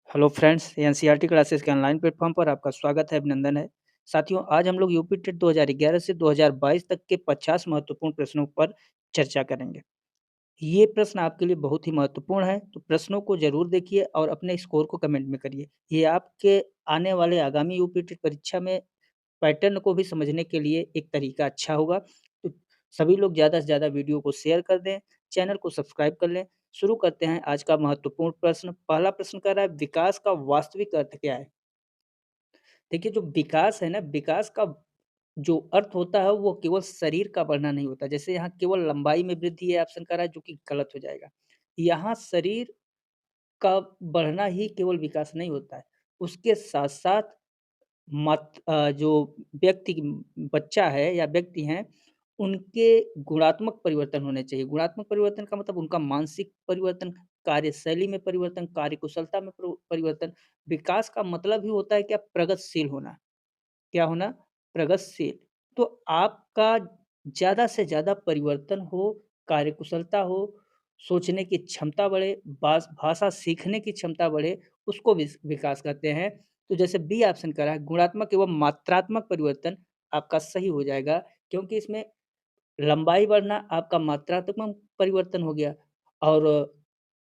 Hello friends, NCERT classes के online platform पर आपका स्वागत है, अभिनंदन है। साथियों, आज हम लोग यूपी टेट 2011 से 2022 तक के 50 महत्वपूर्ण प्रश्नों पर चर्चा करेंगे। ये प्रश्न आपके लिए बहुत ही महत्वपूर्ण है, तो प्रश्नों को ज़रूर देखिए और अपने स्कोर को कमेंट में करिए। ये आपके आने वाले आगामी यूपी टेट परीक्षा में पैटर्न को भी समझने के लिए एक तरीका अच्छा होगा। तो सभी लोग ज़्यादा से ज़्यादा वीडियो को शेयर कर दें, चैनल को सब्सक्राइब कर लें। शुरू करते हैं आज का महत्वपूर्ण प्रश्न। पहला प्रश्न कह रहा है, विकास का वास्तविक अर्थ क्या है? देखिए, जो विकास है ना, विकास का जो अर्थ होता है वो केवल शरीर का बढ़ना नहीं होता। जैसे यहाँ केवल लंबाई में वृद्धि है ऑप्शन कह रहा है, जो कि गलत हो जाएगा। यहाँ शरीर का बढ़ना ही केवल विकास नहीं होता है। उसके साथ-साथ जो व्यक्ति बच्चा है या व्यक्ति हैं, उनके गुणात्मक परिवर्तन होने चाहिए। गुणात्मक परिवर्तन का मतलब उनका मानसिक परिवर्तन, कार्यशैली में परिवर्तन, कार्यकुशलता में परिवर्तन। विकास का मतलब ही होता है क्या? प्रगतिशील होना। क्या होना? प्रगतिशील। तो आपका ज़्यादा से ज़्यादा परिवर्तन हो, कार्यकुशलता हो, सोचने की क्षमता बढ़े, भाषा सीखने की क्षमता बढ़े, उसको विकास कहते हैं। तो जैसे बी ऑप्शन करा है, गुणात्मक एवं मात्रात्मक परिवर्तन आपका सही हो जाएगा, क्योंकि इसमें लंबाई बढ़ना आपका मात्रात्मक परिवर्तन हो गया और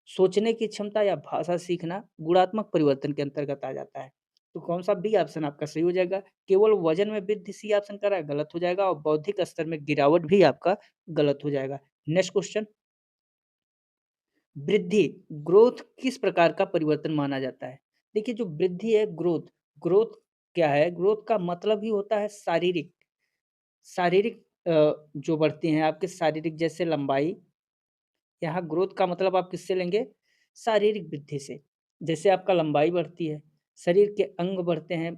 सोचने की क्षमता या भाषा सीखना गुणात्मक परिवर्तन के अंतर्गत आ जाता है। तो कौन-सा बी ऑप्शन आपका सही हो जाएगा। केवल वज़न में वृद्धि सी ऑप्शन कर रहा है, गलत हो जाएगा और बौद्धिक स्तर में गिरावट भी आपका गलत हो जाएगा। नेक्स्ट क्वेश्चन, वृद्धि, ग्रोथ किस प्रकार का परिवर्तन माना जाता है? देखिए, जो वृद्धि है, ग्रोथ क्या है? ग्रोथ का मतलब ही होता है शारीरिक। शारीरिक जो बढ़ती हैं आपके शारीरिक, जैसे लंबाई। यहाँ ग्रोथ का मतलब आप किससे लेंगे? शारीरिक वृद्धि से। जैसे आपका लंबाई बढ़ती है, शरीर के अंग बढ़ते हैं,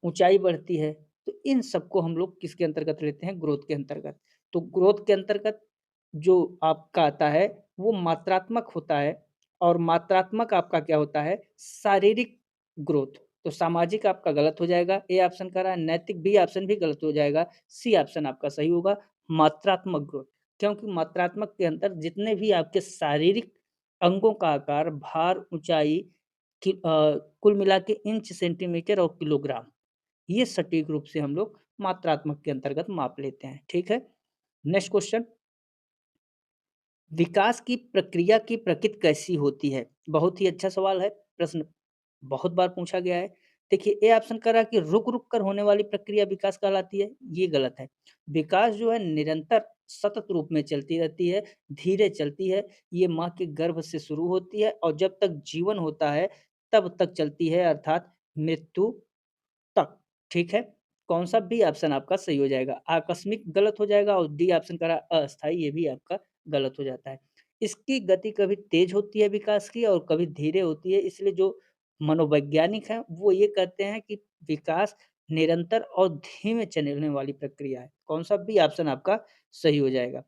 ऊँचाई बढ़ती है, तो इन सबको हम लोग किसके अंतर्गत लेते हैं? ग्रोथ के अंतर्गत। तो ग्रोथ के अंतर्गत जो आपका आता है, वो मात्रात्मक होता है और मात्रात्मक आपका क्या होता है? शारीरिक ग्रोथ। तो सामाजिक आपका गलत हो जाएगा, ए ऑप्शन कह रहा है। नैतिक बी ऑप्शन भी गलत हो जाएगा, सी ऑप्शन आपका सही होगा, मात्रात्मक ग्रोथ। क्योंकि मात्रात्मक के अंदर जितने भी आपके शारीरिक अंगों का आकार, भार, ऊँचाई कुल मिला के इंच, सेंटीमीटर और किलोग्राम, ये सटीक रूप से हम लोग मात्रात्मक के अंतर्गत माप लेते हैं, ठीक है? नेक्स्ट क्वेश्चन, विकास की प्रक्रिया की प्रकृति कैसी होती है? बहुत ही अच्छा सवाल है, प्रश्न बहुत बार पूछा गया है। देखिए, ए ऑप्शन कह रहा है कि रुक-रुक कर होने वाली प्रक्रिया विकास कहलाती है, ये गलत है। विकास जो है निरंतर सतत रूप में चलती रहती है, धीरे चलती है, ये माँ के गर्भ से शुरू होती है और जब तक जीवन होता है, तब तक चलती है, अर्थात मृत्यु तक, ठीक है? कौन-सा बी ऑप्शन आपका सही हो जाएगा। आकस्मिक गलत हो जाएगा और डी ऑप्शन कह रहा है अस्थायी, ये भी आपका गलत हो जाता है। इसकी गति कभी तेज होती है विकास की और कभी धीरे होती है, इसलिए जो मनोवैज्ञानिक हैं, वो ये कहते हैं कि विकास निरंतर और धीमे चलने वाली प्रक्रिया है। कौन-सा बी ऑप्शन आपका सही हो जाएगा।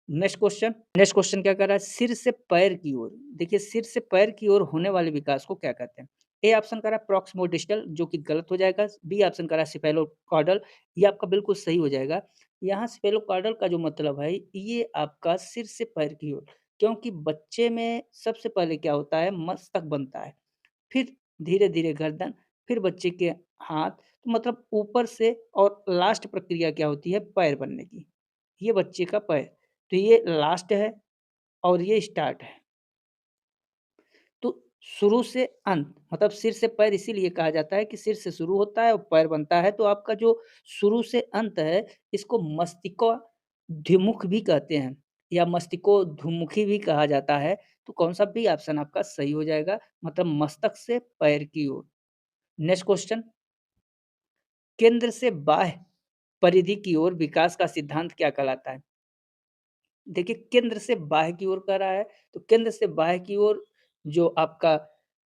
नेक्स्ट क्वेश्चन क्या कर रहा है? सिर से पैर की ओर। देखिए, सिर से पैर की ओर होने वाले विकास को क्या कहते हैं? ए ऑप्शन कह रहा है प्रॉक्सिमोडिस्टल, जो कि गलत हो जाएगा। बी ऑप्शन कह रहा है सिफेलोकॉर्डल, ये आपका बिल्कुल सही हो जाएगा। यहाँ सिफेलोकॉर्डल का जो मतलब है, ये आपका सिर से पैर की ओर, क्योंकि बच्चे में सबसे पहले क्या होता है? मस्तक बनता है, फिर धीरे-धीरे गर्दन, फिर बच्चे के हाथ, तो मतलब ऊपर से, और लास्ट प्रक्रिया क्या होती है? पैर बनने की। ये बच्चे का पैर, तो ये लास्ट है और ये स्टार्ट है। तो शुरू से अंत, मतलब सिर से पैर इसीलिए कहा जाता है कि सिर से शुरू होता है और पैर बनता है, तो आपका जो शुरू से अंत है, इसको मस्तिष्कोद्यमुख भी कहते हैं या मस्तिष्कोद्यमुखी भी कहा जाता है। तो कौन-सा बी ऑप्शन आपका सही हो जाएगा, मतलब मस्तक से पैर की ओर। नेक्स्ट क्वेश्चन, केंद्र से बाह्य परिधि की ओर विकास का सिद्धांत क्या कहलाता है? देखिए, केंद्र से बाह्य की ओर कह रहा है, तो केंद्र से बाह्य की ओर जो आपका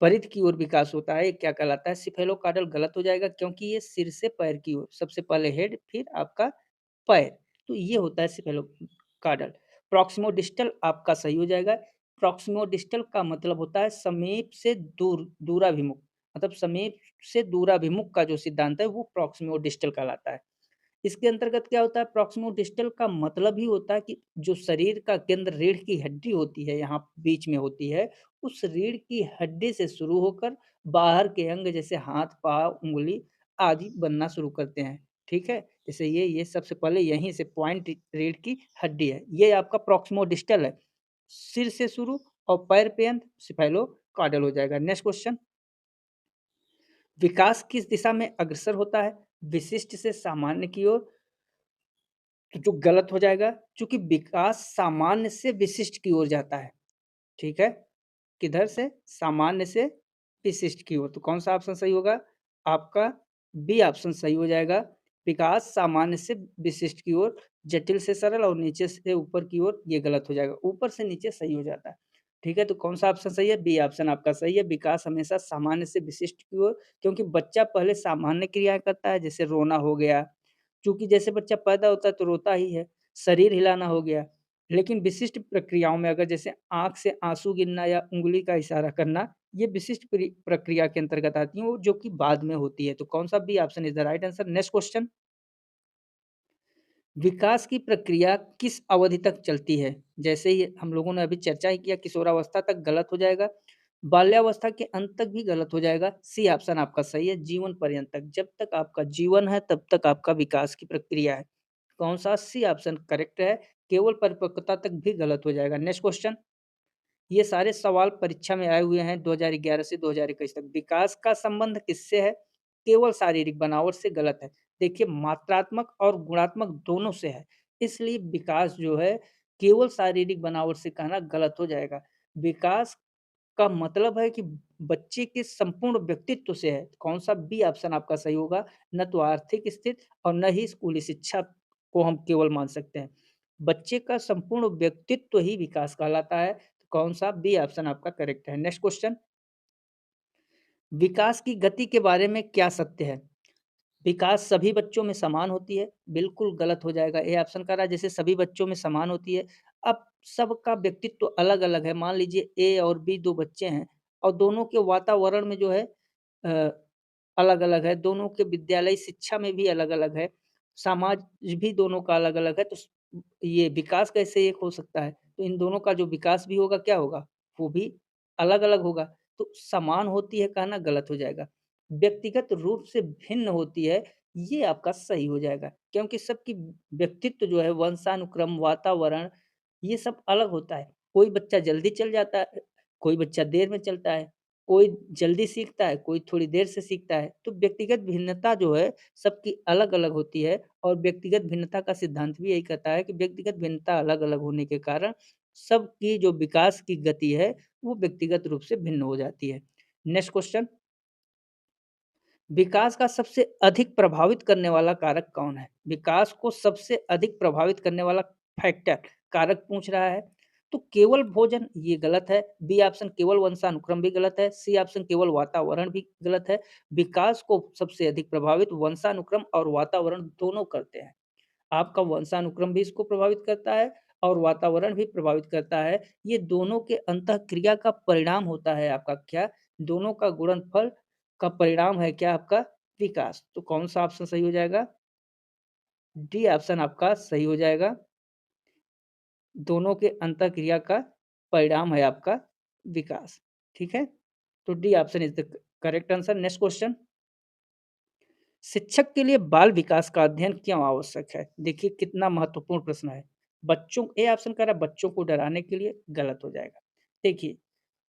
परिधि की ओर विकास होता है, ये क्या कहलाता है? सिफेलोकार्डल गलत हो जाएगा, क्योंकि ये सिर से पैर की ओर, सबसे पहले हेड, फिर आपका पैर, तो ये होता है सिफेलोकार्डल। प्रॉक्सिमोडिस्टल आपका सही हो जाएगा। प्रॉक्सिमोडिस्टल का मतलब होता है समीप से दूराभिमुख, मतलब समीप से दूराभिमुख का जो सिद्धांत है, वो प्रॉक्सिमोडिस्टल कहलाता है। इसके अंतर्गत क्या होता है, प्रॉक्सिमोडिस्टल का मतलब ही होता है कि जो शरीर का केंद्र रीढ़ की हड्डी होती है, यहाँ बीच में होती है, उस रीढ़ की हड्डी से शुरू होकर बाहर के अंग जैसे हाथ, पाँव, उँगली आदि बनना शुरू करते हैं, ठीक है? जैसे ये सबसे पहले यहीं से पॉइंट रीढ़ की हड्डी है, ये आपका प्रॉक्सिमोडिस्टल है। सिर से शुरू और पैर पे अंत सेफालोकार्डियल हो जाएगा। नेक्स्ट क्वेश्चन, विकास किस दिशा में अग्रसर होता है? विशिष्ट से सामान्य की ओर, तो जो गलत हो जाएगा, चूँकि विकास सामान्य से विशिष्ट की ओर जाता है, ठीक है? किधर से? सामान्य से विशिष्ट की ओर, तो कौन-सा ऑप्शन सही होगा? आपका बी ऑप्शन सही हो जाएगा। विकास सामान्य से विशिष्ट की ओर, जटिल से सरल और नीचे से ऊपर की ओर, ये गलत हो जाएगा। ऊपर से नीचे सही हो जाता है, ठीक है? तो कौन-सा ऑप्शन सही है? बी ऑप्शन आपका सही है। विकास हमेशा सामान्य से विशिष्ट की ओर, क्योंकि बच्चा पहले सामान्य क्रियाएँ करता है, जैसे रोना हो गया, चूँकि जैसे बच्चा पैदा होता है तो रोता ही है, शरीर हिलाना हो गया। लेकिन विशिष्ट प्रक्रियाओं में अगर जैसे आँख से आँसू गिरना या उँगली का इशारा करना, ये विशिष्ट प्रक्रिया के अंतर्गत आती हैं, वो जो कि बाद में होती है। तो कौन-सा B option is the right answer. Next question, विकास की प्रक्रिया किस अवधि तक चलती है? जैसे ही हम लोगों ने अभी चर्चा ही किया, किशोरावस्था तक गलत हो जाएगा, बाल्यावस्था के अंत तक भी गलत हो जाएगा, सी ऑप्शन आपका सही है, जीवन पर्यंत तक। जब तक आपका जीवन है, तब तक आपका विकास की प्रक्रिया है। कौन-सा? सी ऑप्शन करेक्ट है, केवल परिपक्वता तक भी गलत हो जाएगा। नेक्स्ट क्वेश्चन, ये सारे सवाल परीक्षा में आए हुए हैं 2011 से 2021 तक। विकास का संबंध किससे है? केवल शारीरिक बनावट से, गलत है। देखिए, मात्रात्मक और गुणात्मक दोनों से है, इसलिए विकास जो है केवल शारीरिक बनावट से कहना गलत हो जाएगा। विकास का मतलब है कि बच्चे के संपूर्ण व्यक्तित्व से है। कौन-सा? बी ऑप्शन आपका सही होगा, न तो आर्थिक स्थिति और न ही स्कूली शिक्षा को हम केवल मान सकते हैं। बच्चे का संपूर्ण व्यक्तित्व ही विकास कहलाता है। तो कौन-सा? बी ऑप्शन आपका करेक्ट है। नेक्स्ट क्वेश्चन, विकास की गति के बारे में क्या सत्य है? विकास सभी बच्चों में समान होती है, बिल्कुल गलत हो जाएगा। ए ऑप्शन कह रहा है जैसे सभी बच्चों में समान होती है। अब सबका व्यक्तित्व अलग-अलग है। मान लीजिए ए और बी 2 बच्चे हैं और दोनों के वातावरण में जो है अ, अलग-अलग है, दोनों के विद्यालय शिक्षा में भी अलग-अलग है, समाज भी दोनों का अलग-अलग है, तो ये विकास कैसे एक हो सकता है? तो इन दोनों का जो विकास भी होगा, क्या होगा? वो भी अलग-अलग होगा, तो समान होती है कहना गलत हो जाएगा। व्यक्तिगत रूप से भिन्न होती है, ये आपका सही हो जाएगा, क्योंकि सबकी व्यक्तित्व जो है वंशानुक्रम, वातावरण, ये सब अलग होता है। कोई बच्चा जल्दी चल जाता है, कोई बच्चा देर में चलता है, कोई जल्दी सीखता है, कोई थोड़ी देर से सीखता है। तो व्यक्तिगत भिन्नता जो है सबकी अलग-अलग होती है और व्यक्तिगत भिन्नता का सिद्धांत भी यही कहता है कि व्यक्तिगत भिन्नता अलग-अलग होने के कारण सबकी जो विकास की गति है, वो व्यक्तिगत रूप से भिन्न हो जाती है। नेक्स्ट क्वेश्चन, विकास का सबसे अधिक प्रभावित करने वाला कारक कौन है? विकास को सबसे अधिक प्रभावित करने वाला फैक्टर, कारक पूछ रहा है। तो केवल भोजन, ये गलत है। बी ऑप्शन केवल वंशानुक्रम भी गलत है। सी ऑप्शन केवल वातावरण भी गलत है। विकास को सबसे अधिक प्रभावित वंशानुक्रम और वातावरण दोनों करते हैं। आपका वंशानुक्रम भी इसको प्रभावित करता है और वातावरण भी प्रभावित करता है। ये दोनों के अंतःक्रिया का परिणाम होता है आपका क्या? दोनों का गुणनफल का परिणाम है क्या आपका? विकास। तो कौन-सा ऑप्शन सही हो जाएगा? डी ऑप्शन आपका सही हो जाएगा। दोनों के अंतःक्रिया का परिणाम है आपका विकास, ठीक है? तो D option is the correct answer. Next question, शिक्षक के लिए बाल विकास का अध्ययन क्यों आवश्यक है? देखिए कितना महत्वपूर्ण प्रश्न है। बच्चों, ए ऑप्शन कह रहा है बच्चों को डराने के लिए, गलत हो जाएगा। देखिए,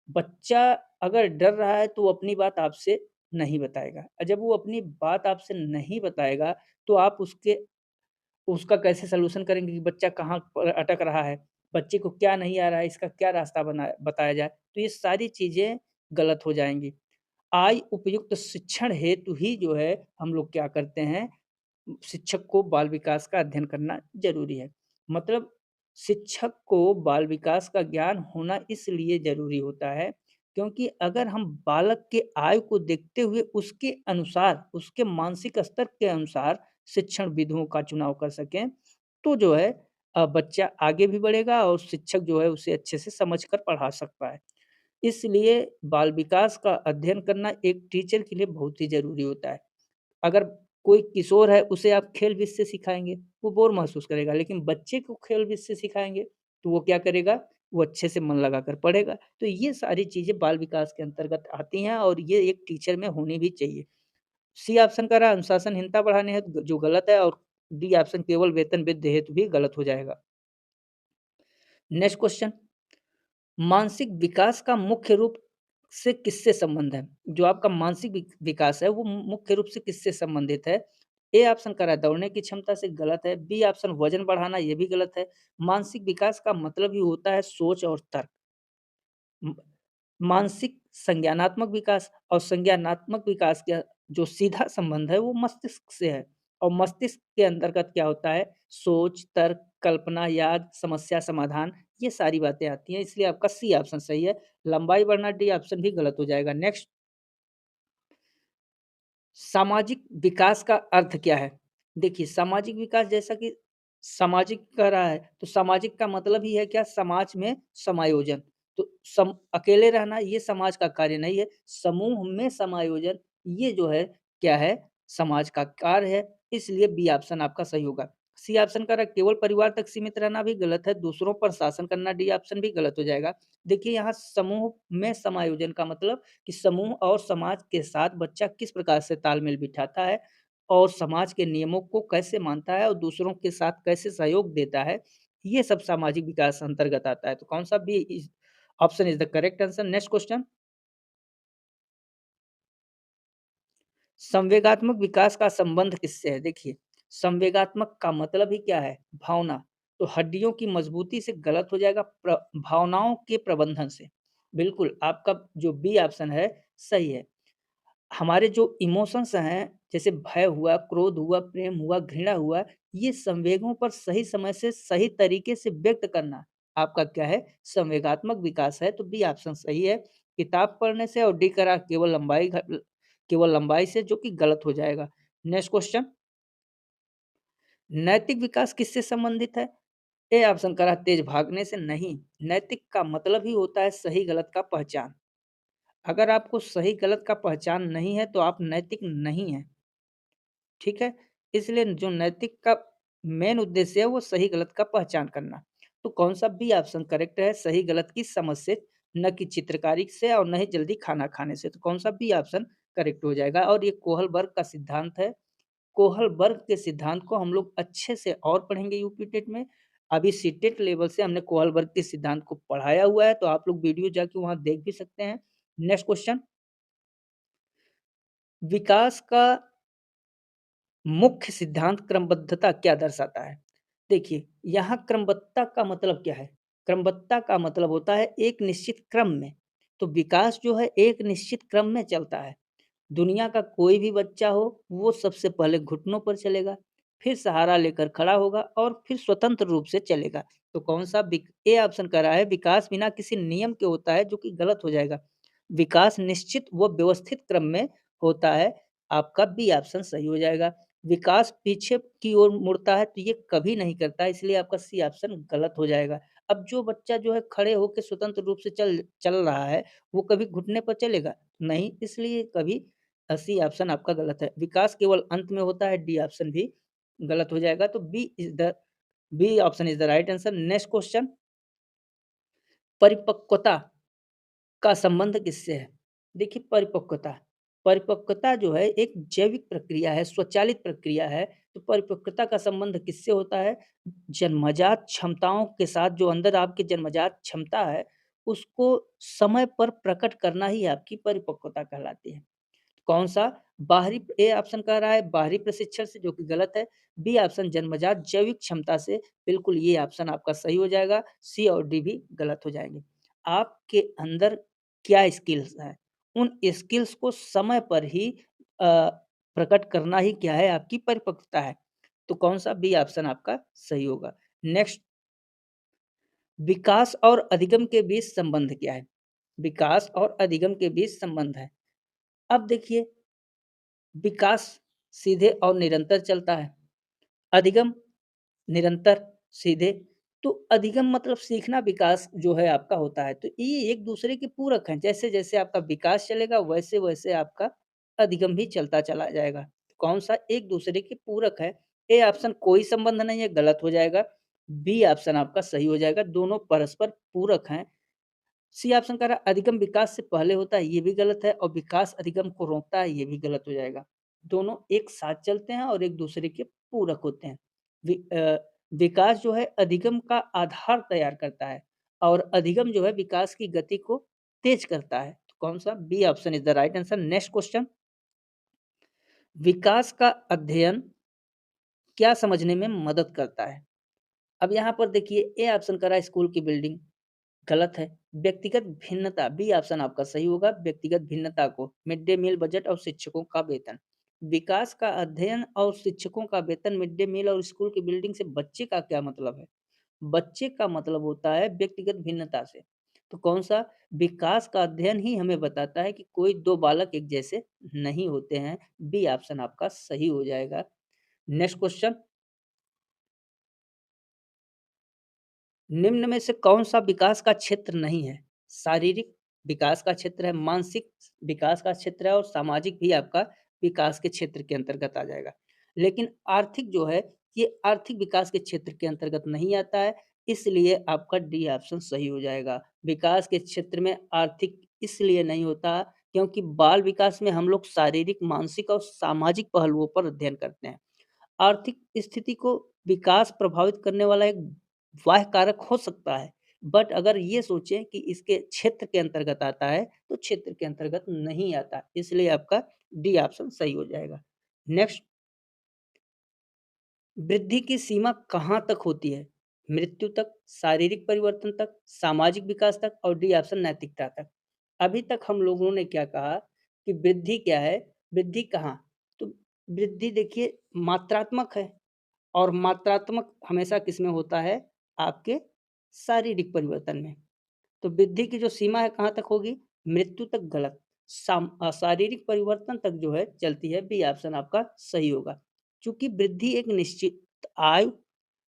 बच्चा अगर डर रहा है तो वो अपनी बात आपसे नहीं बताएगा और जब वो अपनी बात आपसे नहीं बताएगा तो आप उसका कैसे सॉल्यूशन करेंगे कि बच्चा कहाँ पर अटक रहा है, बच्चे को क्या नहीं आ रहा है, इसका क्या रास्ता बताया जाए, तो ये सारी चीज़ें गलत हो जाएँगी। आय उपयुक्त शिक्षण हेतु ही जो है हम लोग क्या करते हैं, शिक्षक को बाल विकास का अध्ययन करना ज़रूरी है। मतलब शिक्षक को बाल विकास का ज्ञान होना इसलिए ज़रूरी होता है, क्योंकि अगर हम बालक के आयु को देखते हुए उसके अनुसार, उसके मानसिक स्तर के अनुसार शिक्षण विधियों का चुनाव कर सकें, तो जो है बच्चा आगे भी बढ़ेगा और शिक्षक जो है उसे अच्छे से समझ कर पढ़ा सकता है। इसलिए बाल विकास का अध्ययन करना एक टीचर के लिए बहुत ही ज़रूरी होता है। अगर कोई किशोर है उसे आप खेल-विद से सिखाएँगे, वो बोर महसूस करेगा, लेकिन बच्चे को खेल-विद से सिखाएँगे, तो वो क्या करेगा? वो अच्छे से मन लगाकर पढ़ेगा। तो ये सारी चीज़ें बाल विकास के अंतर्गत आती हैं और ये एक टीचर में होनी भी चाहिए। सी ऑप्शन कह रहा है अनुशासनहीनता बढ़ाने हेतु जो गलत है और डी ऑप्शन केवल वेतन वृद्धि हेतु भी गलत हो जाएगा। नेक्स्ट क्वेश्चन मानसिक विकास का मुख्य रूप से किससे संबंध है? जो आपका मानसिक विकास है वो मुख्य रूप से किससे संबंधित है? ए ऑप्शन कह रहा है दौड़ने की क्षमता से गलत है, बी ऑप्शन वजन बढ़ाना ये भी गलत है। मानसिक विकास का मतलब ही होता है सोच और तर्क। म मानसिक संज्ञानात्मक विकास और संज्ञानात्मक विकास का जो सीधा संबंध है वो मस्तिष्क से है और मस्तिष्क के अंतर्गत क्या होता है सोच, तर्क, कल्पना, याद, समस्या समाधान ये सारी बातें आती हैं इसलिए आपका सी ऑप्शन सही है। लंबाई बढ़ना डी ऑप्शन भी गलत हो जाएगा। नेक्स्ट सामाजिक विकास का अर्थ क्या है? देखिए, सामाजिक विकास जैसा कि सामाजिक कह रहा है, तो सामाजिक का मतलब ही है क्या? समाज में समायोजन। तो अकेले रहना ये समाज का कार्य नहीं है, समूह में समायोजन ये जो है, क्या है? समाज का कार्य है, इसलिए बी ऑप्शन आपका सही होगा। सी ऑप्शन कह रहा है केवल परिवार तक सीमित रहना भी गलत है, दूसरों पर शासन करना डी ऑप्शन भी गलत हो जाएगा। देखिए, यहाँ समूह में समायोजन का मतलब कि समूह और समाज के साथ बच्चा किस प्रकार से तालमेल बिठाता है और समाज के नियमों को कैसे मानता है और दूसरों के साथ कैसे सहयोग देता है, ये सब सामाजिक विकास अंतर्गत आता है। तो कौन-सा B is option is the correct answer. Next question संवेगात्मक विकास का संबंध किससे है? देखिए, संवेगात्मक का मतलब ही क्या है? भावना। तो हड्डियों की मजबूती से गलत हो जाएगा भावनाओं के प्रबंधन से। बिल्कुल, आपका जो बी ऑप्शन है, सही है। हमारे जो इमोशंस हैं, जैसे भय हुआ, क्रोध हुआ, प्रेम हुआ, घृणा हुआ, ये संवेगों पर सही समय से सही तरीके से व्यक्त करना, आपका क्या है? संवेगात्मक विकास है, तो बी ऑप्शन सही है। किताब पढ़ने से और डी करा केवल लंबाई से जो कि गलत हो जाएगा। नेक्स्ट क्वेश्चन नैतिक विकास किससे संबंधित है? ए ऑप्शन करा तेज भागने से नहीं, नैतिक का मतलब ही होता है सही गलत का पहचान। अगर आपको सही गलत का पहचान नहीं है, तो आप नैतिक नहीं हैं। ठीक है? इसलिए जो नैतिक का मेन उद्देश्य है वो सही गलत का पहचान करना। तो कौन-सा बी ऑप्शन करेक्ट है सही गलत की समझ से, न कि चित्रकारी से और न ही जल्दी खाना खाने से। तो कौन-सा बी ऑप्शन करेक्ट हो जाएगा और ये कोहलबर्ग का सिद्धांत है। कोहलबर्ग के सिद्धांत को हम लोग अच्छे से और पढ़ेंगे यूपी टेट में। अभी सीटेट लेवल से हमने कोहलबर्ग के सिद्धांत को पढ़ाया हुआ है, तो आप लोग वीडियो जाके वहाँ देख भी सकते हैं। नेक्स्ट क्वेश्चन विकास का मुख्य सिद्धांत क्रमबद्धता क्या दर्शाता है? देखिए, यहाँ क्रमबद्धता का मतलब क्या है? क्रमबद्धता का मतलब होता है एक निश्चित क्रम में। तो विकास जो है एक निश्चित क्रम में चलता है। दुनिया का कोई भी बच्चा हो, वो सबसे पहले घुटनों पर चलेगा, फिर सहारा लेकर खड़ा होगा और फिर स्वतंत्र रूप से चलेगा। तो कौन-सा विक ए ऑप्शन कह रहा है विकास बिना किसी नियम के होता है, जो कि गलत हो जाएगा। विकास निश्चित व व्यवस्थित क्रम में होता है, आपका बी ऑप्शन सही हो जाएगा। विकास पीछे की ओर मुड़ता है, तो ये कभी नहीं करता है, इसलिए आपका सी ऑप्शन गलत हो जाएगा। अब जो बच्चा जो है खड़े होके स्वतंत्र रूप से चल चल रहा है, वो कभी घुटने पर चलेगा? नहीं, इसलिए कभी सी ऑप्शन आपका गलत है। विकास केवल अंत में होता है, डी ऑप्शन भी गलत हो जाएगा। तो B option is the right answer. Next question परिपक्वता का संबंध किससे है? देखिए परिपक्वता जो है एक जैविक प्रक्रिया है, स्वचालित प्रक्रिया है। तो परिपक्वता का संबंध किससे होता है? जन्मजात क्षमताओं के साथ जो अंदर आपकी जन्मजात क्षमता है, उसको समय पर प्रकट करना ही आपकी परिपक्वता कहलाती है। कौन-सा? बाहरी ए ऑप्शन कह रहा है बाहरी प्रशिक्षण से जो कि गलत है। बी ऑप्शन जन्मजात जैविक क्षमता से, बिल्कुल ये ऑप्शन आपका सही हो जाएगा। सी और डी भी गलत हो जाएँगे। आपके अंदर क्या स्किल्स हैं? उन स्किल्स को समय पर ही अ, प्रकट करना ही क्या है आपकी परिपक्वता है। तो कौन-सा बी ऑप्शन आपका सही होगा। नेक्स्ट विकास और अधिगम के बीच संबंध क्या है? विकास और अधिगम के बीच संबंध है। अब देखिए विकास सीधे और निरंतर चलता है। अधिगम निरंतर, सीधे। तो अधिगम मतलब सीखना विकास जो है आपका होता है। तो ये एक दूसरे के पूरक हैं। जैसे-जैसे आपका विकास चलेगा वैसे-वैसे आपका अधिगम भी चलता चला जाएगा। कौन-सा एक दूसरे के पूरक है? ए ऑप्शन कोई संबंध नहीं है, गलत हो जाएगा। बी ऑप्शन आपका सही हो जाएगा, दोनों परस्पर पूरक हैं। सी ऑप्शन कह रहा है अधिगम विकास से पहले होता है, ये भी गलत है और विकास अधिगम को रोकता है, ये भी गलत हो जाएगा। दोनों एक साथ चलते हैं और एक दूसरे के पूरक होते हैं। विकास जो है अधिगम का आधार तैयार करता है और अधिगम जो है विकास की गति को तेज करता है। तो कौन-सा? B option is the right answer. Next question, विकास का अध्ययन क्या समझने में मदद करता है? अब यहाँ पर देखिए ए ऑप्शन कह रहा है स्कूल की बिल्डिंग, गलत है। व्यक्तिगत भिन्नता, बी ऑप्शन आपका सही होगा, व्यक्तिगत भिन्नता को, मिड डे मील बजट और शिक्षकों का वेतन। विकास का अध्ययन और शिक्षकों का वेतन, मिड डे मील और स्कूल की बिल्डिंग से बच्चे का क्या मतलब है? बच्चे का मतलब होता है व्यक्तिगत भिन्नता से। तो कौन-सा? विकास का अध्ययन ही हमें बताता है कि कोई 2 बालक एक जैसे नहीं होते हैं। बी ऑप्शन आपका सही हो जाएगा। नेक्स्ट क्वेश्चन, निम्न में से कौन-सा विकास का क्षेत्र नहीं है? शारीरिक विकास का क्षेत्र है, मानसिक विकास का क्षेत्र है और सामाजिक भी आपका विकास के क्षेत्र के अंतर्गत आ जाएगा। लेकिन आर्थिक जो है, ये आर्थिक विकास के क्षेत्र के अंतर्गत नहीं आता है, इसलिए आपका डी ऑप्शन सही हो जाएगा। विकास के क्षेत्र में आर्थिक इसलिए नहीं होता क्योंकि बाल विकास में हम लोग शारीरिक, मानसिक और सामाजिक पहलुओं पर अध्ययन करते हैं। आर्थिक स्थिति को विकास प्रभावित करने वाला एक बाह्य कारक हो सकता है, बट अगर ये सोचें कि इसके क्षेत्र के अंतर्गत आता है, तो क्षेत्र के अंतर्गत नहीं आता, इसलिए आपका डी ऑप्शन सही हो जाएगा। नेक्स्ट, वृद्धि की सीमा कहाँ तक होती है? मृत्यु तक, शारीरिक परिवर्तन तक, सामाजिक विकास तक और डी ऑप्शन नैतिकता तक। अभी तक हम लोगों ने क्या कहा कि वृद्धि क्या है? वृद्धि कहाँ? तो वृद्धि देखिए मात्रात्मक है। और मात्रात्मक हमेशा किसमें होता है? आपके शारीरिक परिवर्तन में। तो वृद्धि की जो सीमा है कहाँ तक होगी? मृत्यु तक, गलत। शारीरिक परिवर्तन तक जो है चलती है, बी ऑप्शन आपका सही होगा। चूँकि वृद्धि एक निश्चित आयु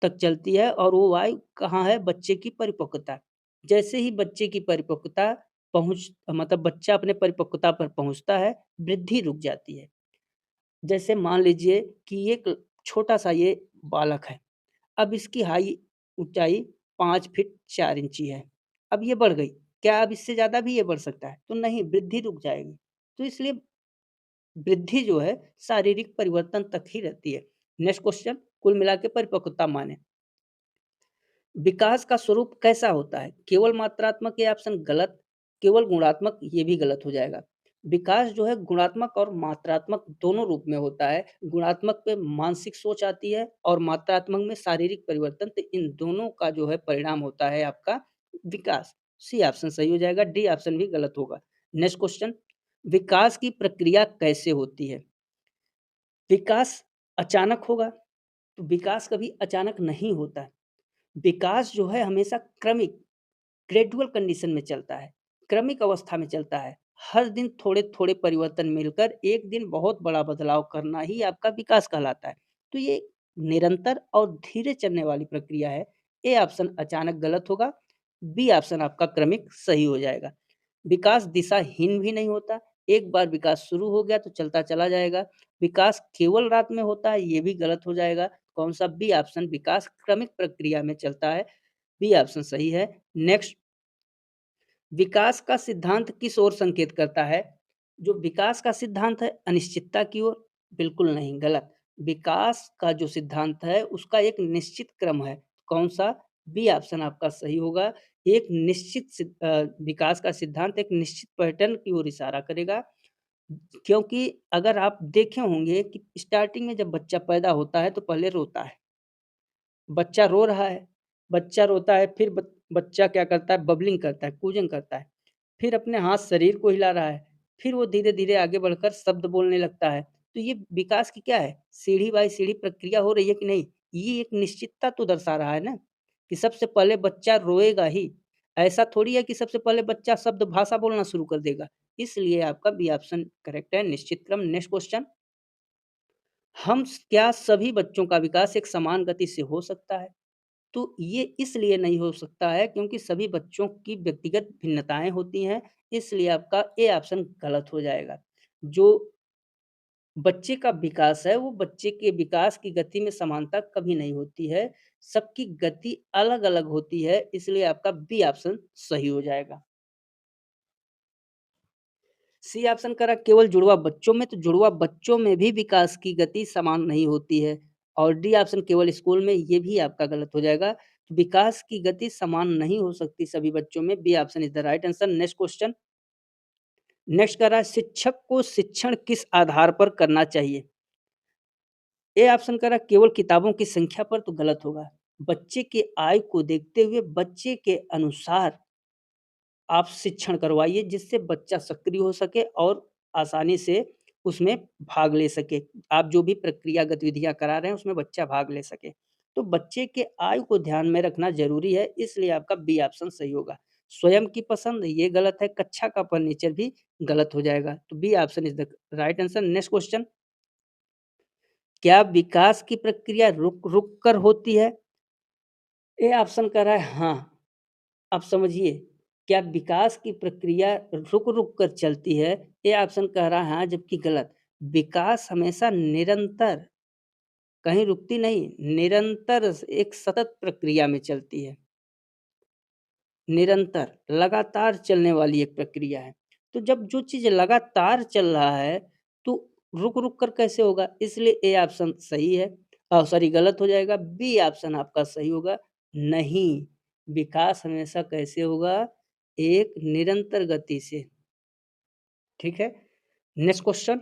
तक चलती है और वो आयु कहाँ है? बच्चे की परिपक्वता। जैसे ही बच्चे की परिपक्वता पहुँच मतलब बच्चा अपने परिपक्वता पर पहुँचता है, वृद्धि रुक जाती है। जैसे मान लीजिए कि एक छोटा-सा ये बालक है। अब इसकी ऊँचाई 5 फीट 4 इंची है। अब ये बढ़ गई। क्या अब इससे ज़्यादा भी ये बढ़ सकता है? तो नहीं, वृद्धि रुक जाएगी। तो इसलिए वृद्धि जो है शारीरिक परिवर्तन तक ही रहती है। नेक्स्ट क्वेश्चन, कुल मिला के परिपक्वता माने। विकास का स्वरूप कैसा होता है? केवल मात्रात्मक, ये ऑप्शन गलत, केवल गुणात्मक, ये भी गलत हो जाएगा। विकास जो है गुणात्मक और मात्रात्मक दोनों रूप में होता है। गुणात्मक पे मानसिक सोच आती है और मात्रात्मक में शारीरिक परिवर्तन, तो इन दोनों का जो है परिणाम होता है आपका विकास। सी ऑप्शन सही हो जाएगा, डी ऑप्शन भी गलत होगा। नेक्स्ट क्वेश्चन, विकास की प्रक्रिया कैसे होती है? विकास अचानक होगा? तो विकास कभी अचानक नहीं होता है। विकास जो है हमेशा क्रमिक ग्रेजुअल कंडीशन में चलता है, क्रमिक अवस्था में चलता है। हर दिन थोड़े-थोड़े परिवर्तन मिलकर एक दिन बहुत बड़ा बदलाव करना ही आपका विकास कहलाता है। तो ये निरंतर और धीरे चलने वाली प्रक्रिया है। ए ऑप्शन अचानक गलत होगा, बी ऑप्शन आपका क्रमिक सही हो जाएगा। विकास दिशाहीन भी नहीं होता, एक बार विकास शुरू हो गया तो चलता चला जाएगा। विकास केवल रात में होता है, ये भी गलत हो जाएगा। कौन-सा? बी ऑप्शन, विकास क्रमिक प्रक्रिया में चलता है, बी ऑप्शन सही है। नेक्स्ट, विकास का सिद्धांत किस ओर संकेत करता है? जो विकास का सिद्धांत है अनिश्चितता की ओर? बिल्कुल नहीं, गलत। विकास का जो सिद्धांत है उसका एक निश्चित क्रम है। कौन-सा? बी ऑप्शन आपका सही होगा। एक निश्चित विकास का सिद्धांत एक निश्चित पैटर्न की ओर इशारा करेगा। क्योंकि अगर आप देखे होंगे कि स्टार्टिंग में जब बच्चा पैदा होता है तो पहले रोता है। बच्चा रो रहा है, बच्चा रोता है, फिर बच्चा क्या करता है, बबलिंग करता है, कूजन करता है। फिर अपने हाथ शरीर को हिला रहा है, फिर वो धीरे-धीरे आगे बढ़कर शब्द बोलने लगता है। तो ये विकास की क्या है, सीढ़ी बाई सीढ़ी प्रक्रिया हो रही है कि नहीं? ये एक निश्चितता तो दर्शा रहा है ना, कि सबसे पहले बच्चा रोएगा ही। ऐसा थोड़ी है कि सबसे पहले बच्चा शब्द भाषा बोलना शुरू कर देगा। इसलिए आपका बी ऑप्शन करेक्ट है, निश्चित क्रम। नेक्स्ट क्वेश्चन, क्या सभी बच्चों का विकास एक समान गति से हो सकता है? तो ये इसलिए नहीं हो सकता है क्योंकि सभी बच्चों की व्यक्तिगत भिन्नताएँ होती हैं, इसलिए आपका ए ऑप्शन गलत हो जाएगा। जो बच्चे का विकास है, वो बच्चे के विकास की गति में समानता कभी नहीं होती है। सबकी गति अलग-अलग होती है, इसलिए आपका बी ऑप्शन सही हो जाएगा। सी ऑप्शन करा केवल जुड़वा बच्चों में, तो जुड़वा बच्चों में भी विकास की गति समान नहीं होती है। और डी ऑप्शन केवल स्कूल में, ये भी आपका गलत हो जाएगा। तो विकास की गति समान नहीं हो सकती सभी बच्चों में। B option is the right answer. Next question, next कह रहा है शिक्षक को शिक्षण किस आधार पर करना चाहिए? ए ऑप्शन कह रहा है केवल किताबों की संख्या पर, तो गलत होगा। बच्चे के आय को देखते हुए बच्चे के अनुसार आप शिक्षण करवाइए, जिससे बच्चा सक्रिय हो सके और आसानी से उसमें भाग ले सके। आप जो भी प्रक्रिया गतिविधियाँ करा रहे हैं, उसमें बच्चा भाग ले सके। तो बच्चे के आय को ध्यान में रखना ज़रूरी है, इसलिए आपका बी ऑप्शन सही होगा। स्वयं की पसंद, ये गलत है। कक्षा का फर्नीचर भी गलत हो जाएगा। तो B option is the right answer. Next question, क्या विकास की प्रक्रिया रुक-रुक कर होती है? ए ऑप्शन कह रहा है हाँ। अब समझिए, क्या विकास की प्रक्रिया रुक-रुक कर चलती है? ये ऑप्शन कह रहा है हाँ, जबकि गलत। विकास हमेशा निरंतर, कहीं रुकती नहीं, निरंतर एक सतत प्रक्रिया में चलती है। निरंतर, लगातार चलने वाली एक प्रक्रिया है। तो जब जो चीज़ लगातार चल रहा है, तो रुक-रुक कर कैसे होगा? इसलिए ए ऑप्शन सही है। सॉरी, गलत हो जाएगा। बी ऑप्शन आपका सही होगा। नहीं, विकास हमेशा कैसे होगा? एक निरंतर गति से। ठीक है? नेक्स्ट क्वेश्चन,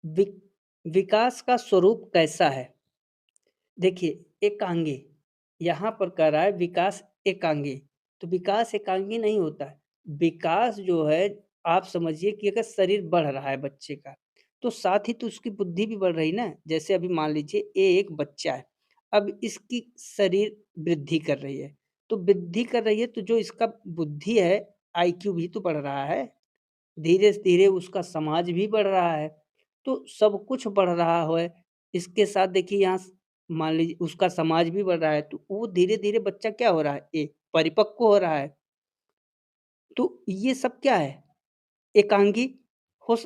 वि विकास का स्वरूप कैसा है? देखिए, एकांगी, यहाँ पर कह रहा है विकास एकांगी, तो विकास एकांगी नहीं होता है। विकास जो है, आप समझिए कि अगर शरीर बढ़ रहा है बच्चे का, तो साथ ही तो उसकी बुद्धि भी बढ़ रही ना। जैसे अभी मान लीजिए ये एक बच्चा है, अब इसकी शरीर वृद्धि कर रही है, तो वृद्धि कर रही है तो जो इसका बुद्धि है, आईक्यू भी तो बढ़ रहा है। धीरे-धीरे उसका समाज भी बढ़ रहा है, तो सब कुछ बढ़ रहा है। इसके साथ देखिए यहाँ मान लीजिए उसका समाज भी बढ़ रहा है, तो वो धीरे-धीरे बच्चा क्या हो रहा है? परिपक्व हो रहा है। तो ये सब क्या है? एकांगी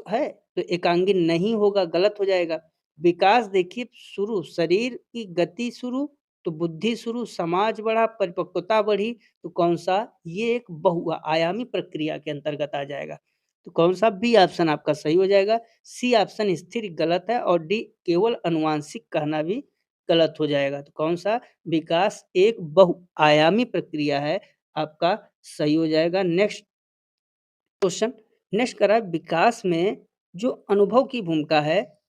है, तो एकांगी नहीं होगा, गलत हो जाएगा। विकास देखिए शुरू, शरीर की गति शुरू, तो बुद्धि शुरू, समाज बढ़ा, परिपक्वता बढ़ी, तो कौन-सा? ये एक बहुआयामी प्रक्रिया के अंतर्गत आ जाएगा। तो कौन-सा? बी ऑप्शन आपका सही हो जाएगा। सी ऑप्शन स्थिर गलत है और डी केवल आनुवांशिक कहना भी गलत हो जाएगा। तो कौन-सा? विकास एक बहुआयामी प्रक्रिया है, आपका सही हो जाएगा। नेक्स्ट क्वेश्चन, नेक्स्ट करा विकास में जो अनुभव की भूमिका है,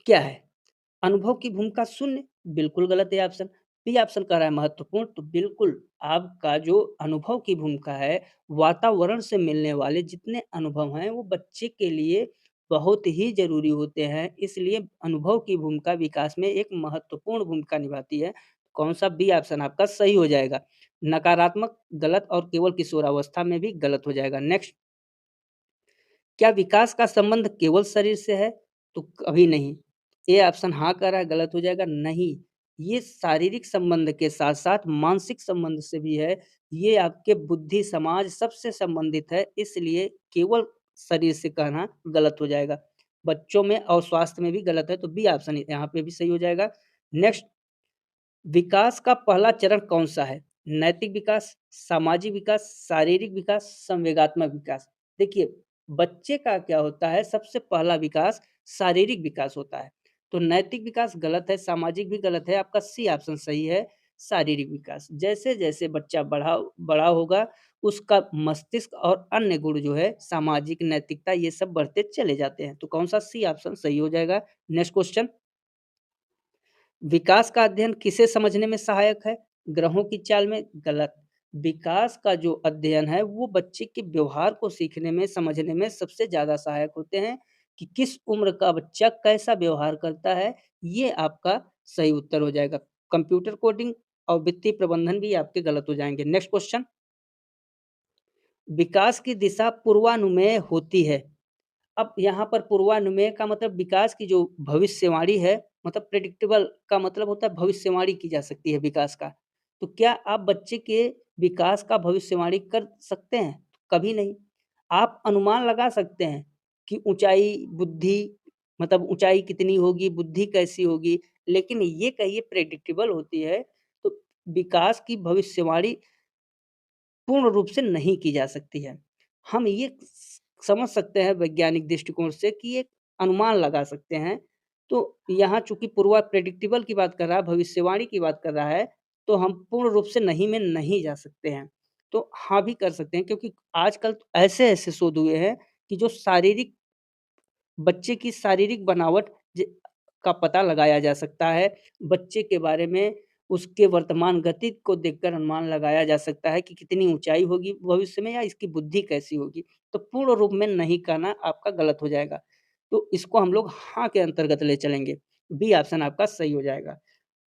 क्या है? अनुभव की भूमिका शून्य, बिल्कुल गलत है ऑप्शन। बी ऑप्शन कह रहा है महत्वपूर्ण, तो बिल्कुल आपका जो अनुभव की भूमिका है, वातावरण से मिलने वाले जितने अनुभव हैं, वो बच्चे के लिए बहुत ही ज़रूरी होते हैं। इसलिए अनुभव की भूमिका विकास में एक महत्वपूर्ण भूमिका निभाती है। कौन-सा? बी ऑप्शन आपका सही हो जाएगा। नकारात्मक, गलत और केवल किशोरावस्था में भी गलत हो जाएगा। नेक्स्ट, क्या विकास का संबंध केवल शरीर से है? तो कभी नहीं। ए ऑप्शन हाँ कह रहा है, गलत हो जाएगा। नहीं, ये शारीरिक संबंध के साथ-साथ मानसिक संबंध से भी है। ये आपके बुद्धि, समाज सबसे संबंधित है, इसलिए केवल शरीर से कहना गलत हो जाएगा। बच्चों में और स्वास्थ्य में भी गलत है, तो बी ऑप्शन यहाँ पे भी सही हो जाएगा। नेक्स्ट, विकास का पहला चरण कौन-सा है? नैतिक विकास, सामाजिक विकास, शारीरिक विकास, संवेगात्मक विकास। देखिए, बच्चे का क्या होता है, सबसे पहला विकास शारीरिक विकास होता है। तो नैतिक विकास गलत है, सामाजिक भी गलत है, आपका सी ऑप्शन सही है, शारीरिक विकास। जैसे-जैसे बच्चा बड़ा होगा, उसका मस्तिष्क और अन्य गुण जो है, सामाजिक, नैतिकता, ये सब बढ़ते चले जाते हैं। तो कौन-सा? सी ऑप्शन सही हो जाएगा। नेक्स्ट क्वेश्चन, विकास का अध्ययन किसे समझने में सहायक है? ग्रहों की चाल में, गलत। विकास का जो अध्ययन है वो बच्चे के व्यवहार को सीखने में, समझने में सबसे ज़्यादा सहायक होते हैं कि किस उम्र का बच्चा कैसा व्यवहार करता है, ये आपका सही उत्तर हो जाएगा। कंप्यूटर कोडिंग और वित्तीय प्रबंधन भी आपके गलत हो जाएँगे। नेक्स्ट क्वेश्चन, विकास की दिशा पूर्वानुमेय होती है। अब यहाँ पर पूर्वानुमेय का मतलब विकास की जो भविष्यवाणी है, मतलब प्रेडिक्टेबल का मतलब होता है भविष्यवाणी की जा सकती है विकास का। तो क्या आप बच्चे के विकास का भविष्यवाणी कर सकते हैं? कभी नहीं। आप अनुमान लगा सकते हैं, कि ऊँचाई, बुद्धि मतलब ऊँचाई कितनी होगी, बुद्धि कैसी होगी, लेकिन ये कहिए प्रेडिक्टेबल होती है, तो विकास की भविष्यवाणी पूर्ण रूप से नहीं की जा सकती है। हम ये स समझ सकते हैं वैज्ञानिक दृष्टिकोण से कि एक अनुमान लगा सकते हैं। तो यहाँ चूँकि पूर्वा प्रेडिक्टेबल की बात कर रहा है, भविष्यवाणी की बात कर रहा है, तो हम पूर्ण रूप से नहीं में नहीं जा सकते हैं। तो हाँ भी कर सकते हैं क्योंकि आजकल तो ऐसे-ऐसे शोध हुए हैं कि जो शारीरिक बच्चे की शारीरिक बनावट ज का पता लगाया जा सकता है। बच्चे के बारे में उसके वर्तमान गति को देखकर अनुमान लगाया जा सकता है कि कितनी ऊँचाई होगी भविष्य में या इसकी बुद्धि कैसी होगी। तो पूर्ण रूप में नहीं कहना आपका गलत हो जाएगा। तो इसको हम लोग हाँ के अंतर्गत ले चलेंगे। बी ऑप्शन आपका सही हो जाएगा।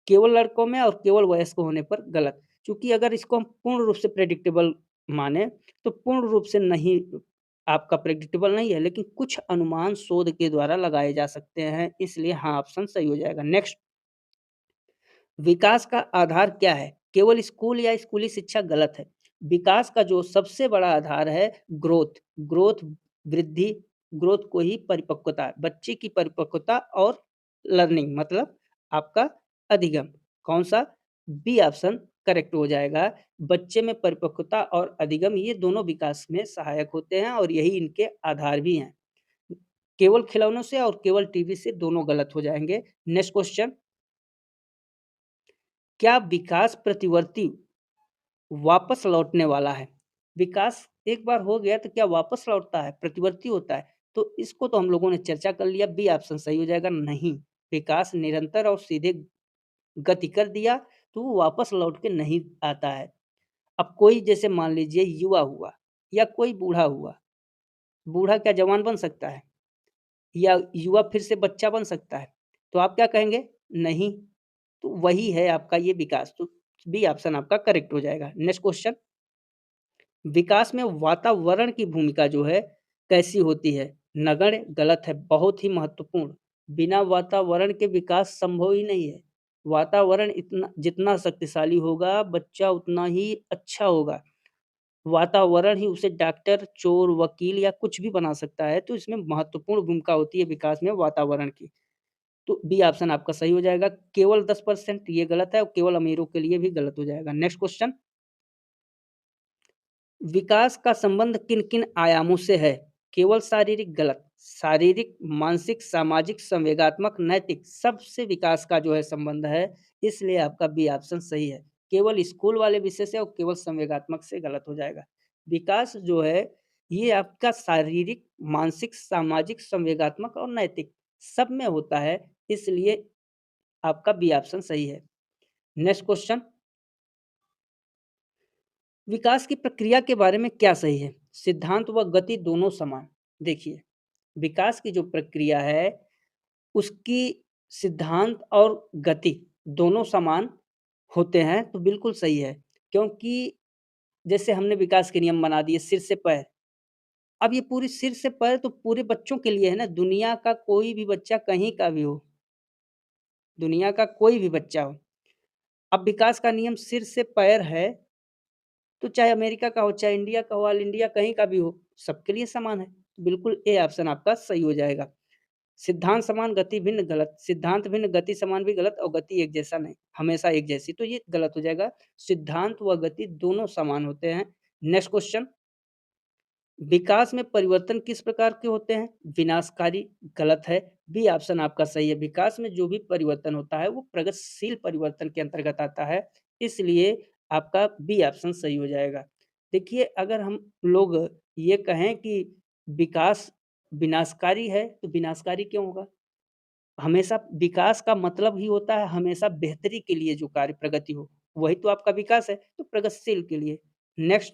केवल लड़कों में और केवल वयस्क होने पर गलत। चूँकि अगर इसको हम पूर्ण रूप से प्रेडिक्टेबल माने, तो पूर्ण रूप से नहीं आपका प्रेडिक्टेबल नहीं है, लेकिन कुछ अनुमान शोध के द्वारा लगाए जा सकते हैं, इसलिए हाँ ऑप्शन सही हो जाएगा। नेक्स्ट, विकास का आधार क्या है? केवल स्कूल या स्कूली शिक्षा गलत है। विकास का जो सबसे बड़ा आधार है ग्रोथ, ग्रोथ वृद्धि, ग्रोथ को ही परिपक्वता, बच्चे की परिपक्वता और लर्निंग मतलब आपका अधिगम। कौन-सा? बी ऑप्शन करेक्ट हो जाएगा। बच्चे में परिपक्वता और अधिगम ये दोनों विकास में सहायक होते हैं और यही इनके आधार भी हैं। केवल खिलौनों से और केवल टीवी से दोनों गलत हो जाएँगे। नेक्स्ट क्वेश्चन, क्या विकास प्रतिवर्ती वापस लौटने वाला है? विकास एक बार हो गया तो क्या वापस लौटता है? प्रतिवर्ती होता है? तो इसको तो हम लोगों ने चर्चा कर लिया, बी ऑप्शन सही हो जाएगा, नहीं। विकास निरंतर और सीधे गति कर दिया तो वो वापस लौट के नहीं आता है। अब कोई जैसे मान लीजिए युवा हुआ या कोई बूढ़ा हुआ, बूढ़ा क्या जवान बन सकता है? या युवा फिर से बच्चा बन सकता है? तो आप क्या कहेंगे? नहीं। तो वही है आपका ये विकास, तो बी ऑप्शन आपका करेक्ट हो जाएगा। नेक्स्ट क्वेश्चन, विकास में वातावरण की भूमिका जो है कैसी होती है? नगण्य, गलत है, बहुत ही महत्वपूर्ण। बिना वातावरण के विकास संभव ही नहीं है। वातावरण इतना जितना शक्तिशाली होगा, बच्चा उतना ही अच्छा होगा। वातावरण ही उसे डॉक्टर, चोर, वकील या कुछ भी बना सकता है, तो इसमें महत्वपूर्ण भूमिका होती है विकास में वातावरण की। तो बी ऑप्शन आपका सही हो जाएगा। केवल 10% ये गलत है और केवल अमीरों के लिए भी गलत हो जाएगा। नेक्स्ट क्वेश्चन, विकास का संबंध किन-किन आयामों से है? केवल शारीरिक गलत, शारीरिक, मानसिक, सामाजिक, संवेगात्मक, नैतिक सबसे विकास का जो है संबंध है, इसलिए आपका बी ऑप्शन सही है। केवल स्कूल वाले विषय से और केवल संवेगात्मक से गलत हो जाएगा। विकास जो है, ये आपका शारीरिक, मानसिक, सामाजिक, संवेगात्मक और नैतिक सब में होता है, इसलिए आपका बी ऑप्शन सही है। नेक्स्ट क्वेश्चन, विकास की प्रक्रिया के बारे में क्या सही है? सिद्धांत व गति दोनों समान। देखिए, विकास की जो प्रक्रिया है, उसकी सिद्धांत और गति दोनों समान होते हैं, तो बिल्कुल सही है। क्योंकि जैसे हमने विकास के नियम बना दिए सिर से पैर, अब ये पूरी सिर से पैर तो पूरे बच्चों के लिए है ना, दुनिया का कोई भी बच्चा कहीं का भी हो, दुनिया का कोई भी बच्चा हो। अब विकास का नियम सिर से पैर है, तो चाहे अमेरिका का हो, चाहे इंडिया का हो, ऑल इंडिया कहीं का भी हो, सबके लिए समान है। बिल्कुल ए ऑप्शन आपका सही हो जाएगा। सिद्धांत समान, गति भिन्न, गलत। सिद्धांत भिन्न, गति समान भी गलत और गति एक जैसा नहीं, हमेशा एक जैसी, तो ये गलत हो जाएगा। सिद्धांत व गति दोनों समान होते हैं। नेक्स्ट क्वेश्चन, विकास में परिवर्तन किस प्रकार के होते हैं? विनाशकारी, गलत है। बी ऑप्शन आपका सही है। विकास में जो भी परिवर्तन होता है, वो प्रगतिशील परिवर्तन के अंतर्गत आता है, इसलिए आपका बी ऑप्शन सही हो जाएगा। देखिए, अगर हम लोग ये कहें कि विकास विनाशकारी है, तो विनाशकारी क्यों होगा? हमेशा विकास का मतलब ही होता है हमेशा बेहतरी के लिए जो कार्य प्रगति हो, वही तो आपका विकास है, तो प्रगतिशील के लिए। नेक्स्ट,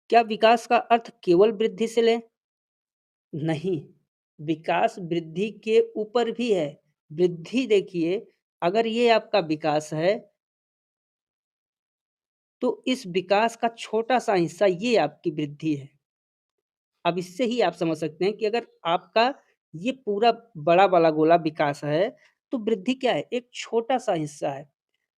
क्या विकास का अर्थ केवल वृद्धि से लें? नहीं, विकास वृद्धि के ऊपर भी है। वृद्धि देखिए, अगर ये आपका विकास है, तो इस विकास का छोटा-सा हिस्सा ये आपकी वृद्धि है। अब इससे ही आप समझ सकते हैं कि अगर आपका ये पूरा बड़ा वाला गोला विकास है, तो वृद्धि क्या है? एक छोटा-सा हिस्सा है।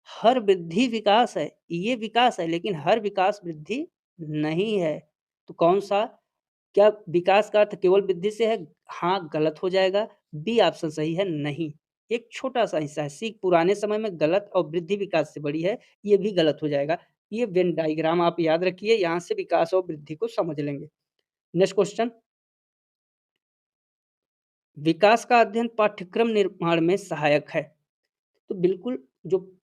हर वृद्धि विकास है, ये विकास है, लेकिन हर विकास वृद्धि नहीं है। तो कौन-सा? क्या विकास का अर्थ केवल वृद्धि से है? हाँ, गलत हो जाएगा। बी ऑप्शन सही है, नहीं। एक छोटा-सा हिस्सा है। सी पुराने समय में गलत और वृद्धि विकास से बड़ी है, ये भी गलत हो जाएगा। ये वेन डायग्राम आप याद रखिए, यहाँ से विकास और वृद्धि को समझ लेंगे। नेक्स्ट क्वेश्चन, विकास का अध्ययन पाठ्यक्रम निर्माण में सहायक है। तो बिल्कुल जो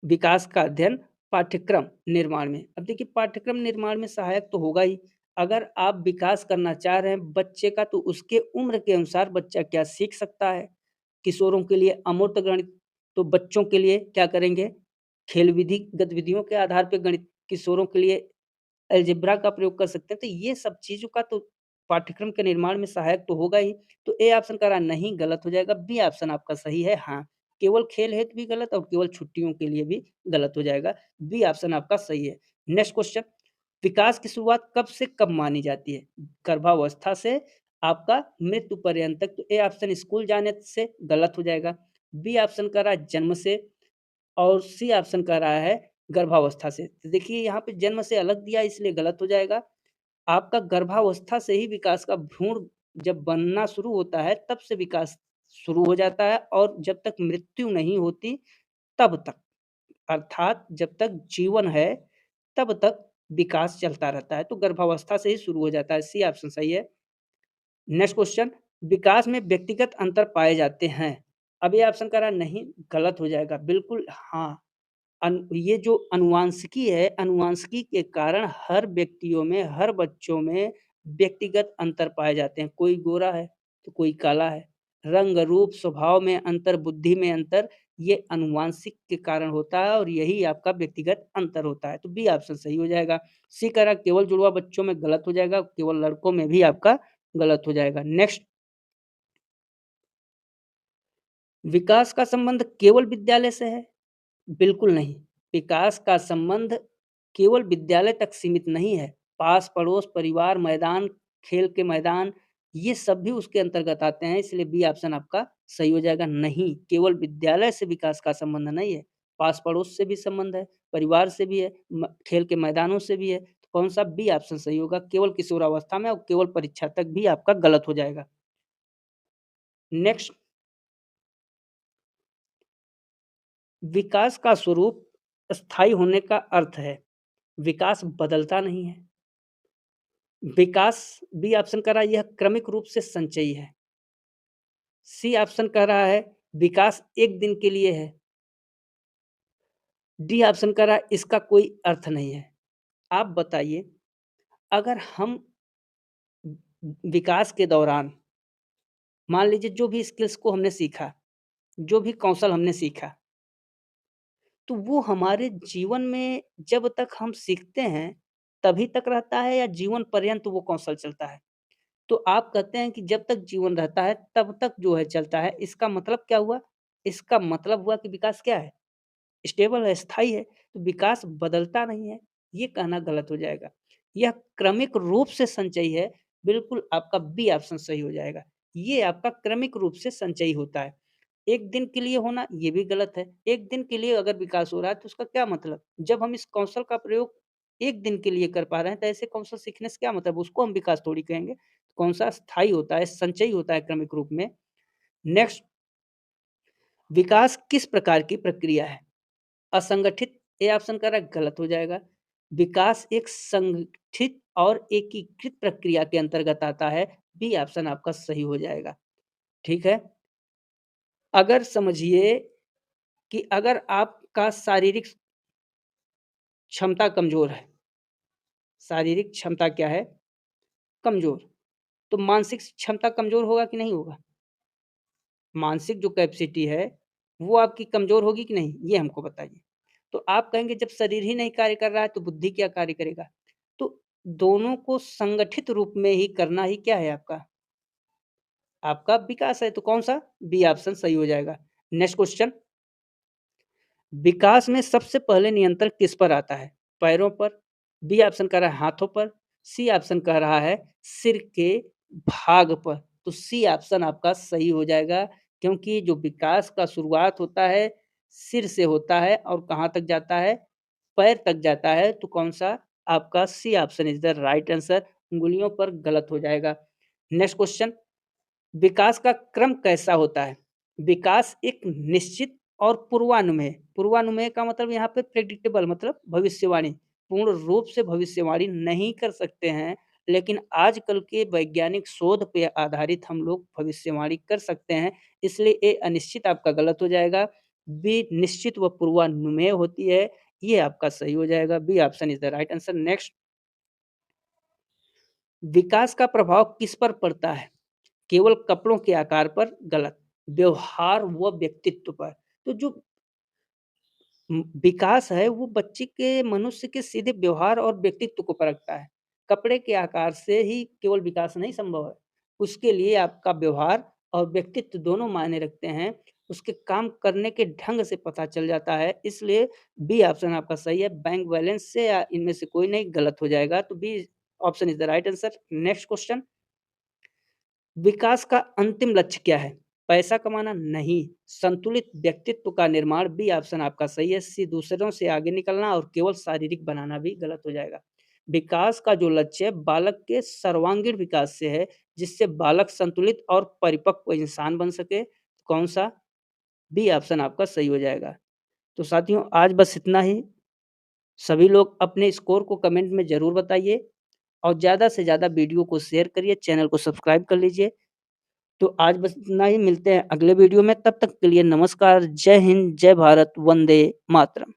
विकास का अध्ययन पाठ्यक्रम निर्माण में, अब देखिए पाठ्यक्रम निर्माण में सहायक तो होगा ही। अगर आप विकास करना चाह रहे हैं बच्चे का तो उसके उम्र के अनुसार बच्चा क्या सीख सकता है। किशोरों के लिए अमूर्त गणित, तो बच्चों के लिए क्या करेंगे, खेल विधि गतिविधियों के आधार पे गणित, किशोरों के लिए अलजेब्रा का प्रयोग कर सकते हैं। तो ये सब चीज़ों का तो पाठ्यक्रम के निर्माण में सहायक तो होगा ही। तो ए ऑप्शन का नहीं, गलत हो जाएगा। बी ऑप्शन आपका सही है, हाँ। केवल खेल हेतु भी गलत और केवल छुट्टियों के लिए भी गलत हो जाएगा। बी ऑप्शन आपका सही है। नेक्स्ट क्वेश्चन, विकास की शुरुआत कब से कब मानी जाती है? गर्भावस्था से आपका मृत्यु पर्यंत तक। तो ए ऑप्शन स्कूल जाने से गलत हो जाएगा। बी ऑप्शन कह रहा है जन्म से और सी ऑप्शन कह रहा है गर्भावस्था से। तो देखिए यहाँ पे जन्म से अलग दिया इसलिए गलत हो जाएगा। आपका गर्भावस्था से ही विकास का भ्रूण जब बनना शुरू होता है तब से विकास शुरू हो जाता है और जब तक मृत्यु नहीं होती तब तक, अर्थात जब तक जीवन है तब तक विकास चलता रहता है। तो गर्भावस्था से ही शुरू हो जाता है। सी ऑप्शन सही है। नेक्स्ट क्वेश्चन, विकास में व्यक्तिगत अंतर पाए जाते हैं। अब ये ऑप्शन कह रहा है नहीं, गलत हो जाएगा। बिल्कुल हाँ, ये जो अनुवांशिकी है, अनुवांशिकी के कारण हर व्यक्तियों में, हर बच्चों में व्यक्तिगत अंतर पाए जाते हैं। कोई गोरा है, तो कोई काला है। रंग, रूप, स्वभाव में अंतर, बुद्धि में अंतर, ये अनुवांशिक के कारण होता है और यही आपका व्यक्तिगत अंतर होता है। तो बी ऑप्शन सही हो जाएगा। सी कह रहा है केवल जुड़वा बच्चों में गलत हो जाएगा, केवल लड़कों में भी आपका गलत हो जाएगा। नेक्स्ट, विकास का संबंध केवल विद्यालय से है? बिल्कुल नहीं। विकास का संबंध केवल विद्यालय तक सीमित नहीं है। पास-पड़ोस, परिवार, मैदान, खेल के मैदान, ये सब भी उसके अंतर्गत आते हैं, इसलिए बी ऑप्शन आपका सही हो जाएगा। नहीं, केवल विद्यालय से विकास का संबंध नहीं है। पास-पड़ोस से भी संबंध है, परिवार से भी है, खेल के मैदानों से भी है। तो कौन-सा बी ऑप्शन सही होगा? केवल किशोरावस्था में और केवल परीक्षा तक भी आपका गलत हो जाएगा। नेक्स्ट, विकास का स्वरूप स्थायी होने का अर्थ है, विकास बदलता नहीं है। विकास, बी ऑप्शन कह रहा है यह क्रमिक रूप से संचयी है। सी ऑप्शन कह रहा है विकास एक दिन के लिए है। डी ऑप्शन कह रहा है इसका कोई अर्थ नहीं है। आप बताइए, अगर हम विकास के दौरान मान लीजिए जो भी स्किल्स को हमने सीखा, जो भी कौशल हमने सीखा, तो वो हमारे जीवन में जब तक हम सीखते हैं, तभी तक रहता है या जीवन पर्यंत वो कौशल चलता है? तो आप कहते हैं कि जब तक जीवन रहता है, तब तक जो है चलता है। इसका मतलब क्या हुआ? इसका मतलब हुआ कि विकास क्या है? स्टेबल है, स्थायी है। तो विकास बदलता नहीं है, ये कहना गलत हो जाएगा। यह क्रमिक रूप से संचयी है, बिल्कुल आपका बी ऑप्शन सही हो जाएगा। ये आपका क्रमिक रूप से संचयी होता है। एक दिन के लिए होना, ये भी गलत है। एक दिन के लिए अगर विकास हो रहा है, तो उसका क्या मतलब? जब हम इस कौशल का प्रयोग एक दिन के लिए कर पा रहे हैं, तो ऐसे कौशल सीखने से क्या मतलब? उसको हम विकास थोड़ी कहेंगे। कौन-सा स्थायी होता है, संचयी होता है क्रमिक रूप में। नेक्स्ट, विकास किस प्रकार की प्रक्रिया है? असंगठित, ये ऑप्शन कह रहा है गलत हो जाएगा। विकास एक संगठित और एकीकृत प्रक्रिया के अंतर्गत आता है। बी ऑप्शन आपका सही हो जाएगा। ठीक है? अगर समझिए कि अगर आपका शारीरिक क्षमता कमज़ोर है, शारीरिक क्षमता क्या है? कमज़ोर। तो मानसिक क्षमता कमज़ोर होगा कि नहीं होगा? मानसिक जो कैपेसिटी है, वो आपकी कमज़ोर होगी कि नहीं? ये हमको बताइए। तो आप कहेंगे जब शरीर ही नहीं कार्य कर रहा है, तो बुद्धि क्या कार्य करेगा? तो दोनों को संगठित रूप में ही करना ही क्या है आपका? आपका विकास है, तो कौन-सा? बी ऑप्शन सही हो जाएगा। नेक्स्ट क्वेश्चन, विकास में सबसे पहले नियंत्रण किस पर आता है? पैरों पर, बी ऑप्शन कह रहा है हाथों पर, सी ऑप्शन कह रहा है सिर के भाग पर। तो सी ऑप्शन आपका सही हो जाएगा, क्योंकि जो विकास का शुरुआत होता है, सिर से होता है और कहाँ तक जाता है? पैर तक जाता है। तो कौन-सा? आपका C option is the right answer. उँगलियों पर गलत हो जाएगा। नेक्स्ट क्वेश्चन, विकास का क्रम कैसा होता है? विकास एक निश्चित और पूर्वानुमेय, पूर्वानुमेय का मतलब यहाँ पे प्रेडिक्टेबल मतलब भविष्यवाणी, पूर्ण रूप से भविष्यवाणी नहीं कर सकते हैं, लेकिन आजकल के वैज्ञानिक शोध पे आधारित हम लोग भविष्यवाणी कर सकते हैं, इसलिए ए अनिश्चित आपका गलत हो जाएगा। बी निश्चित व पूर्वानुमेय होती है, ये आपका सही हो जाएगा। B option is the right answer. Next, विकास का प्रभाव किस पर पड़ता है? केवल कपड़ों के आकार पर, गलत। व्यवहार व व्यक्तित्व पर। तो जो विकास है वो बच्चे के मनुष्य के सीधे व्यवहार और व्यक्तित्व को परखता है। कपड़े के आकार से ही केवल विकास नहीं संभव है। उसके लिए आपका व्यवहार और व्यक्तित्व दोनों मायने रखते हैं। उसके काम करने के ढंग से पता चल जाता है। इसलिए बी ऑप्शन आपका सही है। बैंक बैलेंस से या इनमें से कोई नहीं, गलत हो जाएगा। तो B option is the right answer. Next question, विकास का अंतिम लक्ष्य क्या है? पैसा कमाना? नहीं। संतुलित व्यक्तित्व का निर्माण, बी ऑप्शन आपका सही है। सी दूसरों से आगे निकलना और केवल शारीरिक बनाना, भी गलत हो जाएगा। विकास का जो लक्ष्य है बालक के सर्वांगीण विकास से है, जिससे बालक संतुलित और परिपक्व इंसान बन सके। कौन सा? बी ऑप्शन आपका सही हो जाएगा। तो साथियों आज बस इतना ही। सभी लोग अपने स्कोर को कमेंट में ज़रूर बताइए और ज़्यादा से ज़्यादा वीडियो को शेयर करिए, चैनल को सब्सक्राइब कर लीजिए। तो आज बस इतना ही, मिलते हैं अगले वीडियो में, तब तक के लिए नमस्कार, जय हिंद, जय भारत, वंदे मातरम।